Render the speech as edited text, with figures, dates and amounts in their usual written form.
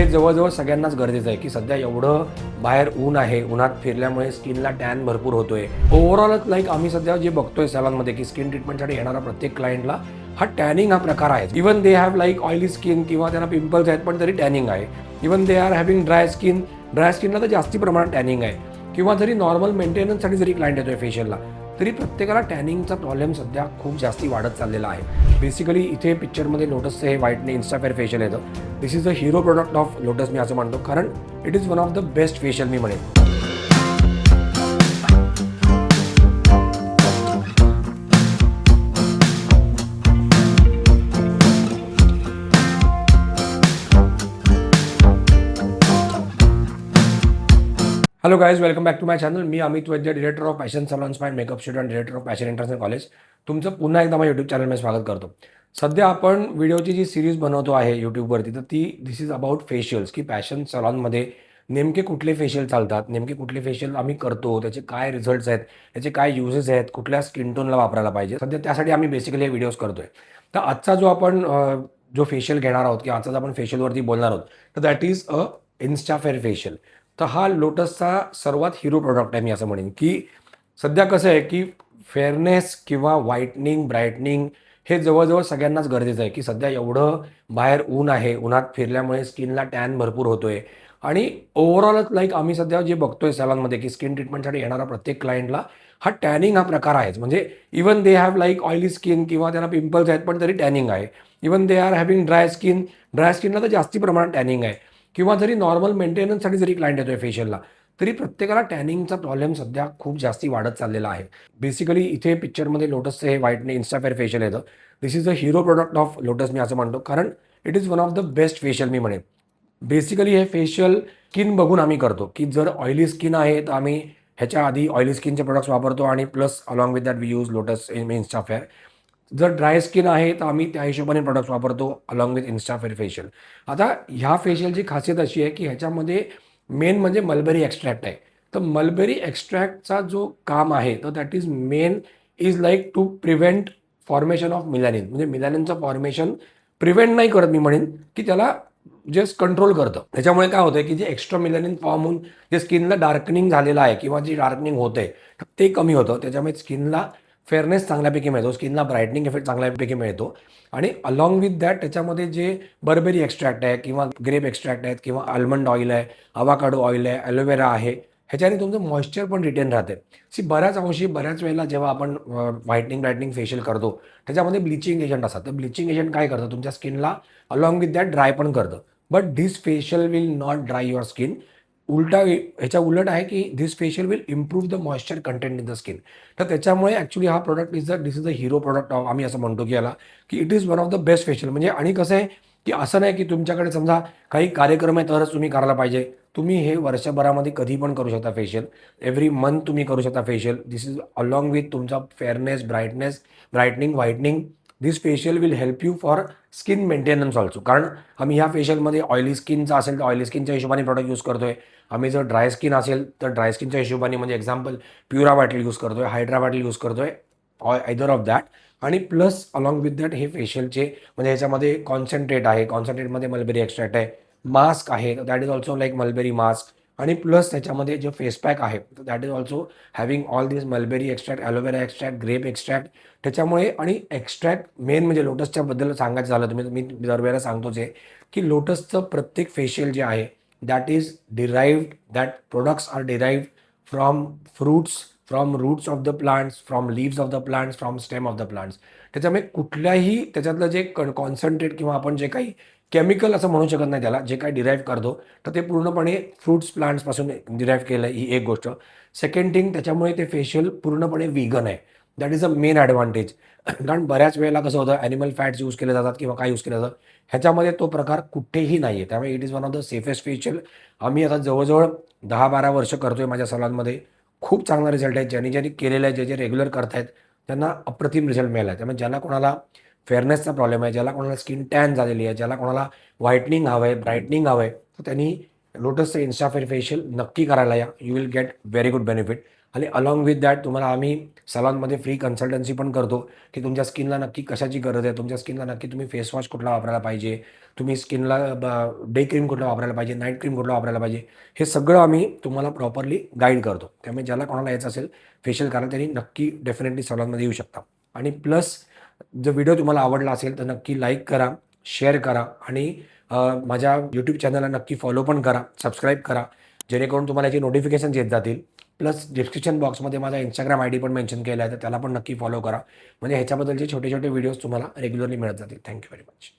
हे जवळजवळ सगळ्यांनाच गरजेचं आहे की सध्या एवढं बाहेर ऊन आहे, उन्हात फिरल्यामुळे स्किनला टॅन भरपूर होतोय. ओव्हरऑलच लाईक आम्ही सध्या जे बघतोय सॅलॉनमध्ये की स्किन ट्रीटमेंटसाठी येणारा प्रत्येक क्लायंटला हा टॅनिंग हा प्रकार आहे. Even they have like oily skin किंवा त्यांना पिंपल्स आहेत पण तरी टॅनिंग आहे. Even they are having dry स्किनला तर जास्ती प्रमाणात टॅनिंग आहे. किंवा जरी नॉर्मल मेंटेनन्ससाठी जरी क्लायंट येतोय फेशियलला तरी प्रत्येकाला टॅनिंगचा प्रॉब्लेम सध्या खूप जास्ती वाढत चाललेला आहे. बेसिकली इथे पिक्चरमध्ये लोटसचं हे व्हाईटने इन्स्टाफेअर फेशियल येतं. This is the hero product of Lotus मी असं म्हणतो, कारण it is one of the best facial मी म्हणेन. Hello guys, welcome back to my channel. मी Amit Vaidya, director of fashion salon spine makeup studio आणि director of fashion international college. तुमचं पुन्हा एकदा माझ्या यूट्यूब चॅनलमध्ये स्वागत करतो. सध्या आपण व्हिडिओची जी सिरीज बनवतो आहे यूट्यूबवरती, तर ती दिस इज अबाउट फेशियल्स, की फॅशन सलॉनमध्ये नेमके कुठले फेशियल चालतात, नेमके कुठले फेशियल आम्ही करतो, त्याचे काय रिझल्ट्स आहेत, त्याचे काय युजेस आहेत, कुठल्या स्किन टोनला वापरायला पाहिजे. सध्या त्यासाठी आम्ही बेसिकली हे व्हिडिओज करतोय. तर आजचा जो आपण जो फेशियल घेणार आहोत किंवा आजचा आपण फेशियलवरती बोलणार आहोत, तर दॅट इज अ इन्स्टाफेअर फेशियल. तर हा लोटसचा सर्वात हिरो प्रोडक्ट आहे मी असं म्हणेन. की सध्या कसं आहे की फेअरनेस किंवा व्हाईटनिंग, ब्राईटनिंग हे जवळजवळ सगळ्यांनाच गरजेचं आहे. की सध्या एवढं बाहेर ऊन आहे, उन्हात फिरल्यामुळे स्किनला टॅन भरपूर होतोय. आणि ओव्हरऑलच लाईक आम्ही सध्या जे बघतोय सॅलॉनमध्ये की स्किन ट्रीटमेंटसाठी येणारा प्रत्येक क्लायंटला हा टॅनिंग हा प्रकार आहेच. म्हणजे even they have like oily skin किंवा त्यांना पिंपल्स आहेत पण तरी टॅनिंग आहे. Even they are having dry स्किनला तर जास्ती प्रमाणात टॅनिंग आहे. किंवा जरी नॉर्मल मेंटेनन्ससाठी जरी क्लायंट येतोय फेशियलला तरी प्रत्येकाला टॅनिंगचा प्रॉब्लेम सध्या खूप जास्ती वाढत चाललेला आहे. बेसिकली इथे पिक्चरमध्ये लोटसचं हे व्हाईटने इन्स्टाफेअर फेशियल येतं. This is the hero product of Lotus मी असं म्हणतो, कारण it is one of the best facial मी म्हणेन. बेसिकली हे फेशियल स्किन बघून आम्ही करतो. की जर ऑइली स्किन आहे तर आम्ही ह्याच्या आधी ऑइली स्किनचे प्रोडक्ट्स वापरतो आणि plus along with that we use Lotus Instafair. जर ड्राय स्किन आहे तर आम्ही त्या हिशोबाने प्रोडक्ट्स वापरतो अलॉंग विथ इन्स्टाफेअर फेशियल. आता ह्या फेशियलची खासियत अशी आहे की ह्याच्यामध्ये मेन म्हणजे मलबेरी एक्स्ट्रॅक्ट आहे. तर मलबेरी एक्स्ट्रॅक्टचा जो काम आहे तर that is main is like to prevent formation of melanin. म्हणजे मिलॅनिनचं फॉर्मेशन प्रिव्हेंट नाही करत मी म्हणेन, की त्याला जस्ट कंट्रोल करतं. त्याच्यामुळे काय होतं की जे एक्स्ट्रा मिलॅनिन फॉर्म होऊन जे स्किनला डार्कनिंग झालेलं आहे किंवा जे डार्कनिंग होते ते कमी होतं. त्याच्यामुळे स्किनला फेअरनेस चांगल्यापैकी मिळतो, स्किनला ब्राईटनिंग इफेक्ट चांगल्यापैकी मिळतो. आणि अलॉंग विथ दॅट त्याच्यामध्ये जे बर्बेरी एक्स्ट्रॅक्ट आहे किंवा ग्रेप एक्स्ट्रॅक्ट आहेत किंवा आल्मंड ऑइल आहे, अवाकाडो ऑइल आहे, ॲलोवेरा आहे, ह्याच्याने तुमचं मॉइश्चर पण रिटेन राहते. बऱ्याच अंशी बऱ्याच वेळेला जेव्हा आपण व्हाईटनिंग ब्राईटनिंग फेशियल करतो त्याच्यामध्ये ब्लिचिंग एजंट असतात. तर ब्लिचिंग एजंट काय करतं, तुमच्या स्किनला अलॉंग विथ दॅट ड्राय पण करतं. But this facial will not dry your skin. ह्याच्या उलट आहे की this facial will improve the moisture content in the skin. तर त्याच्यामुळे ॲक्च्युली हा product this is the hero product of, आम्ही असं म्हणतो की याला की it is one of the best facial. म्हणजे आणि कसं आहे की असं नाही की तुमच्याकडे समजा काही कार्यक्रम आहे तरच तुम्ही करायला पाहिजे. तुम्ही हे वर्षभरामध्ये कधी पण करू शकता फेशियल. एव्हरी मंथ तुम्ही करू शकता facial. This is along with तुमचा fairness, brightening, whitening. This facial will help you for skin maintenance also. कारण आम्ही ह्या फेशियलमध्ये ऑइली स्किनचा असेल तर ऑइली स्किनच्या हिशोबाने प्रोडक्ट यूज करतोय. आम्ही जर ड्राय स्किन असेल तर ड्राय स्किनच्या हिशोबाने, म्हणजे एक्झाम्पल प्युरा बॅटल यूज करतोय, हायड्रा बॅटल यूज करतोय, आयदर ऑफ दॅट. आणि प्लस अलॉंग विथ दॅट हे फेशियलचे म्हणजे ह्याच्यामध्ये कॉन्सन्ट्रेट आहे, कॉन्सन्ट्रेटमध्ये मलबेरी एक्स्ट्रॅक्ट आहे, मास्क आहे तर that is also like mulberry mask. आणि प्लस त्याच्यामध्ये जे फेस पॅक आहे तर that is also having all this mulberry extract, aloe vera extract, grape extract. त्याच्यामुळे आणि एक्स्ट्रॅक्ट मेन म्हणजे लोटसच्या बद्दल सांगायचं झालं तर मी दरवेळेला सांगतोच आहे की लोटसचं प्रत्येक फेशियल जे आहे that is derived, that products are derived from fruits, from roots of the plants, from leaves of the plants, from stem of the plants. त्याच्यामुळे कुठल्याही त्याच्यातलं जे कॉन्सन्ट्रेट किंवा आपण जे काही केमिकल असं म्हणू शकत नाही त्याला, जे काही डिराईव्ह करतो तर ते पूर्णपणे फ्रूट्स प्लांट्सपासून डिराईव्ह केलं आहे, ही एक गोष्ट. सेकंड थिंग, त्याच्यामुळे ते फेशियल पूर्णपणे व्हीगन आहे. That is a main advantage. कारण बऱ्याच वेळेला कसं होतं ॲनिमल फॅट्स यूज केले जातात किंवा काय यूज केलं जातं, ह्याच्यामध्ये तो प्रकार कुठेही नाही आहे. त्यामुळे it is one of the safest facial. आम्ही आता जवळजवळ 10-12 वर्ष करतोय माझ्या सलॉनमध्ये. खूप चांगला रिझल्ट आहे. ज्यांनी केलेलं आहे, जे रेग्युलर करतायत त्यांना अप्रतिम रिझल्ट मिळाला आहे. त्यामुळे ज्यांना कोणाला फेअरनेसचा प्रॉब्लेम आहे, ज्याला कोणाला स्किन टॅन झालेली आहे, ज्याला कोणाला व्हाईटनिंग हवं आहे, ब्राईटनिंग हवं आहे, तर त्यांनी लोटसचं इन्स्टाफेअर फेशियल नक्की करायला या. You will get very good benefit. आणि अलॉंग विथ दॅट तुम्हाला आम्ही सलॉनमध्ये फ्री कन्सल्टन्सी पण करतो की तुमच्या स्किनला नक्की कशाची गरज आहे, तुमच्या स्किनला नक्की तुम्ही फेस वॉश कुठला वापरायला पाहिजे, तुम्ही स्किनला डे क्रीम कुठला वापरायला पाहिजे, नाईट क्रीम कुठला वापरायला पाहिजे, हे सगळं आम्ही तुम्हाला प्रॉपरली गाईड करतो. त्यामुळे ज्याला कोणाला यायचं असेल फेशियल करायला त्यांनी नक्की डेफिनेटली सलॉनमध्ये येऊ शकता. आणि प्लस जर व्हिडिओ तुम्हाला आवडला असेल तर नक्की लाईक करा, शेअर करा आणि माझ्या यूट्यूब चॅनलला नक्की फॉलो पण करा, सबस्क्राईब करा, जेणेकरून तुम्हाला याची नोटिफिकेशन येत जातील. प्लस डिस्क्रिप्शन बॉक्समध्ये माझा इंस्टाग्राम ID पण मेन्शन केला आहे, तर त्याला पण नक्की फॉलो करा. म्हणजे ह्याच्याबद्दलचे छोटे छोटे व्हिडिओज तुम्हाला रेग्युलरली मिळत जातील. Thank you very much.